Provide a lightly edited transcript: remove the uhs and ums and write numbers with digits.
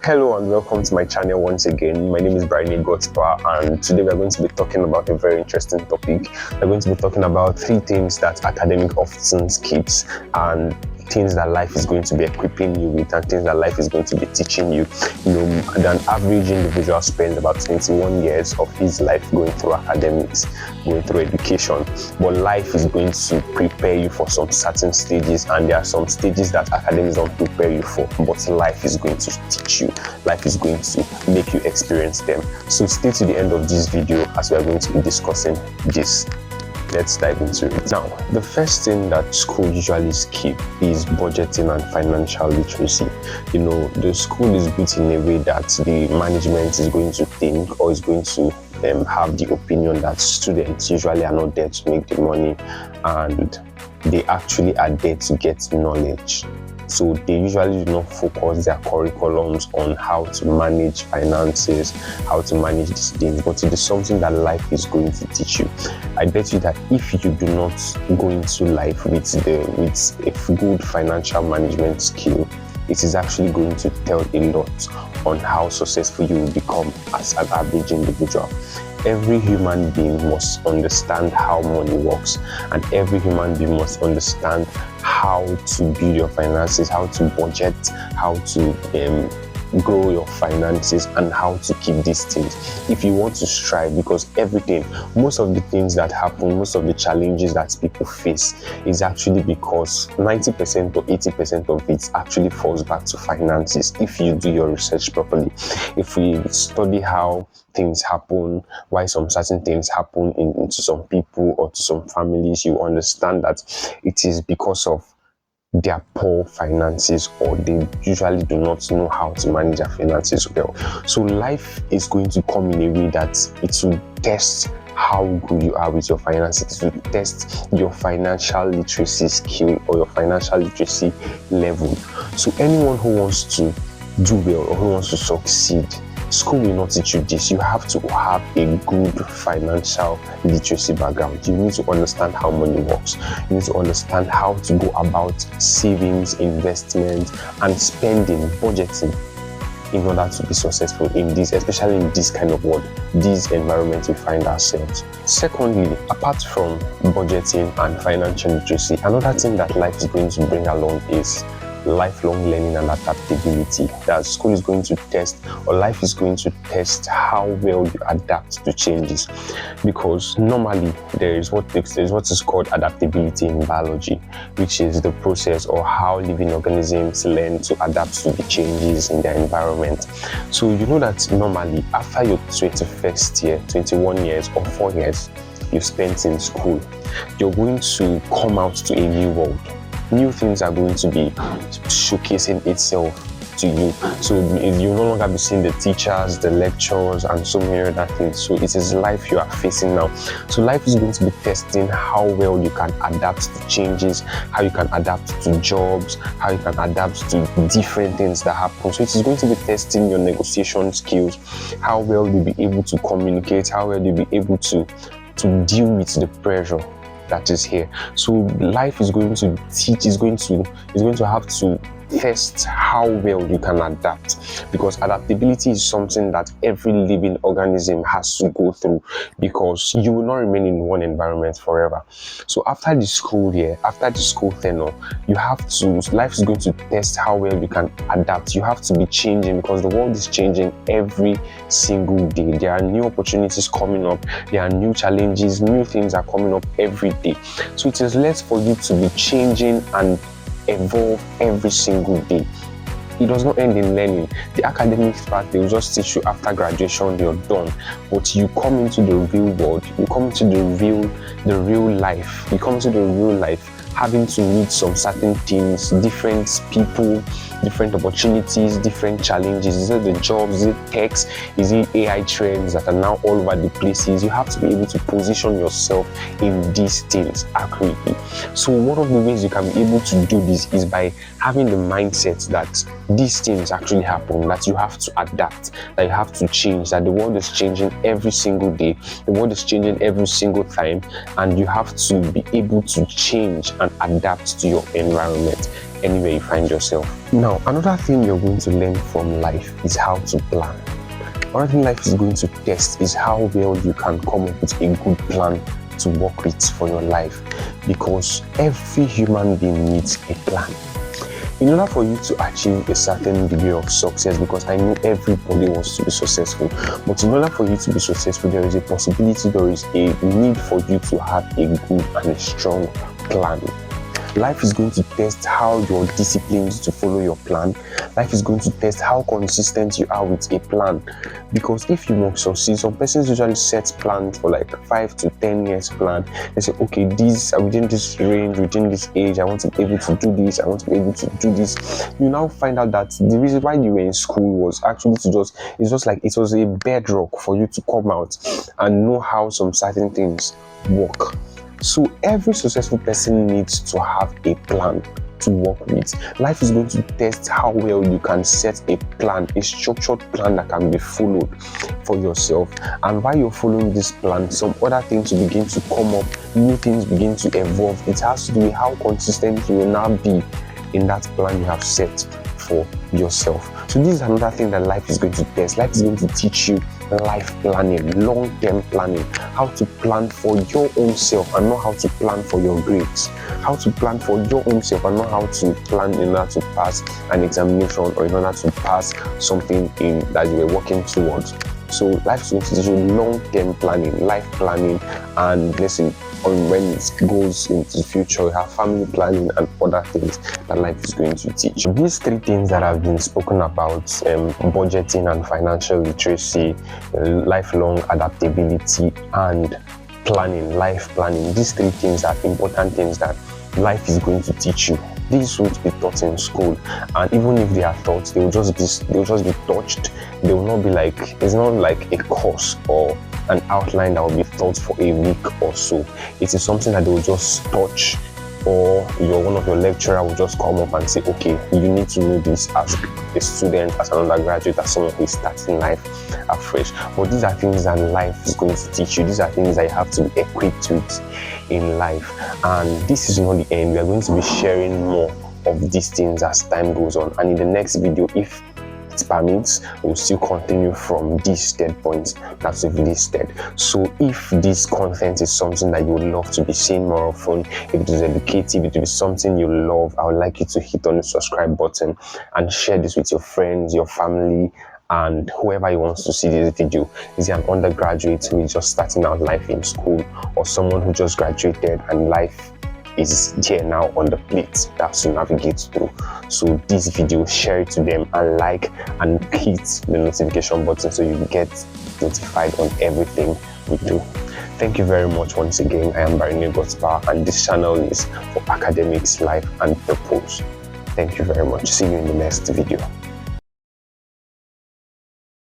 Hello and welcome to my channel once again. My name is Brian Gotpa, and today we are going to be talking about a very interesting topic. We're going to be talking about 3 things that academic often skips, and things that life is going to be equipping you with, and things that life is going to be teaching you. An average individual spends about 21 years of his life going through academics, going through education, but life is going to prepare you for some certain stages, and there are some stages that academics don't prepare you for, but life is going to teach you. Life is going to make you experience them. So stay to the end of this video as we are going to be discussing this. Let's dive into it. Now, the first thing that school usually skip is budgeting and financial literacy. The school is built in a way that the management is going to think, or is going to have the opinion that students usually are not there to make the money, and they actually are there to get knowledge. So they usually do not focus their curriculums on how to manage finances, how to manage these things, but it is something that life is going to teach you. I bet you that if you do not go into life with a good financial management skill, it is actually going to tell a lot on how successful you will become as an average individual. Every human being must understand how money works, and every human being must understand how to build your finances, how to budget, how to grow your finances, and how to keep these things if you want to strive. Because most of the things that happen, most of the challenges that people face is actually because 90% or 80% of it actually falls back to finances. If you do your research properly, if we study how things happen, why some certain things happen to some people or to some families, you understand that it is because of their poor finances, or they usually do not know how to manage their finances well. So life is going to come in a way that it will test how good you are with your finances, to test your financial literacy skill or your financial literacy level. So anyone who wants to do well or who wants to succeed, school will not teach you this. You have to have a good financial literacy background. You need to understand how money works. You need to understand how to go about savings, investment, and spending, budgeting, in order to be successful in this, especially in this kind of world, this environment we find ourselves. Secondly, apart from budgeting and financial literacy, another thing that life is going to bring along is lifelong learning and adaptability. That school is going to test, or life is going to test, how well you adapt to changes. Because normally there is what is called adaptability in biology, which is the process or how living organisms learn to adapt to the changes in their environment. So you know that normally after your 21st year, 21 years or 4 years you spent in school, you're going to come out to a new world. New things are going to be showcasing itself to you. So you no longer be seeing the teachers, the lectures, and so many other things. So it is life you are facing now. So life is going to be testing how well you can adapt to changes, how you can adapt to jobs, how you can adapt to different things that happen. So it is going to be testing your negotiation skills, how well you'll be able to communicate, how well you'll be able to deal with the pressure that is here. So life is going to teach, is going to have to test how well you can adapt, because adaptability is something that every living organism has to go through, because you will not remain in one environment forever. So after the school year, after the school tenure, life is going to test how well you can adapt. You have to be changing, because the world is changing every single day. There are new opportunities coming up, there are new challenges, new things are coming up every day. So it is less for you to be changing and evolve every single day. It does not end in learning. The academic part, they will just teach you after graduation, you're done. But you come into the real world, you come into the real life. You come into the real life having to meet some certain things, different people, different opportunities, different challenges. Is it the jobs, is it techs, is it AI trends that are now all over the places? You have to be able to position yourself in these things accurately. So one of the ways you can be able to do this is by having the mindset that these things actually happen, that you have to adapt, that you have to change, that the world is changing every single day, the world is changing every single time, and you have to be able to change and adapt to your environment. anywhere you find yourself. Now, another thing you're going to learn from life is how to plan. Another thing life is going to test is how well you can come up with a good plan to work with for your life, because every human being needs a plan. In order for you to achieve a certain degree of success, because I know everybody wants to be successful, but in order for you to be successful, there is a possibility, there is a need for you to have a good and a strong plan. Life is going to test how you're disciplined to follow your plan. Life is going to test how consistent you are with a plan. Because if you must succeed, some persons usually set plans for like 5 to 10 years plan. They say, okay, within this range, within this age, I want to be able to do this, I want to be able to do this. You now find out that the reason why you were in school was actually it's just like it was a bedrock for you to come out and know how some certain things work. So every successful person needs to have a plan to work with. Life is going to test how well you can set a plan, a structured plan that can be followed for yourself. And while you're following this plan, some other things will begin to come up, new things begin to evolve. It has to do with how consistent you will now be in that plan you have set for yourself. So this is another thing that life is going to test. Life is going to teach you life planning, long-term planning, how to plan for your own self and not how to plan for your grades, how to plan for your own self and not how to plan in order to pass an examination or in order to pass something in that you were working towards. So life is going to teach you long-term planning, life planning, and listen, when it goes into the future, you have family planning and other things that life is going to teach. These 3 things that have been spoken about, budgeting and financial literacy, lifelong adaptability, and planning, life planning, these 3 things are important things that life is going to teach you. These won't be taught in school, and even if they are taught, they will just be touched. They will not be like, it's not like a course or an outline that will be taught for a week or so. It is something that they will just touch, or one of your lecturer will just come up and say, okay, you need to know this as a student, as an undergraduate, as someone who is starting life afresh. But these are things that life is going to teach you. These are things that you have to be equipped with in life. And this is not the end. We are going to be sharing more of these things as time goes on. And in the next video, if it permits, we'll still continue from these 10 points that we've listed. So if this content is something that you would love to be seeing more often, if it is educative, if it is something you love, I would like you to hit on the subscribe button and share this with your friends, your family, and whoever wants to see this video. Is he an undergraduate who is just starting out life in school, or someone who just graduated and life is here now on the plate that's to navigate through? So this video, share it to them and like and hit the notification button so you get notified on everything we do. Thank you very much once again. I am Barney Godspower, and this channel is for academics, life and purpose. Thank you very much. See you in the next video.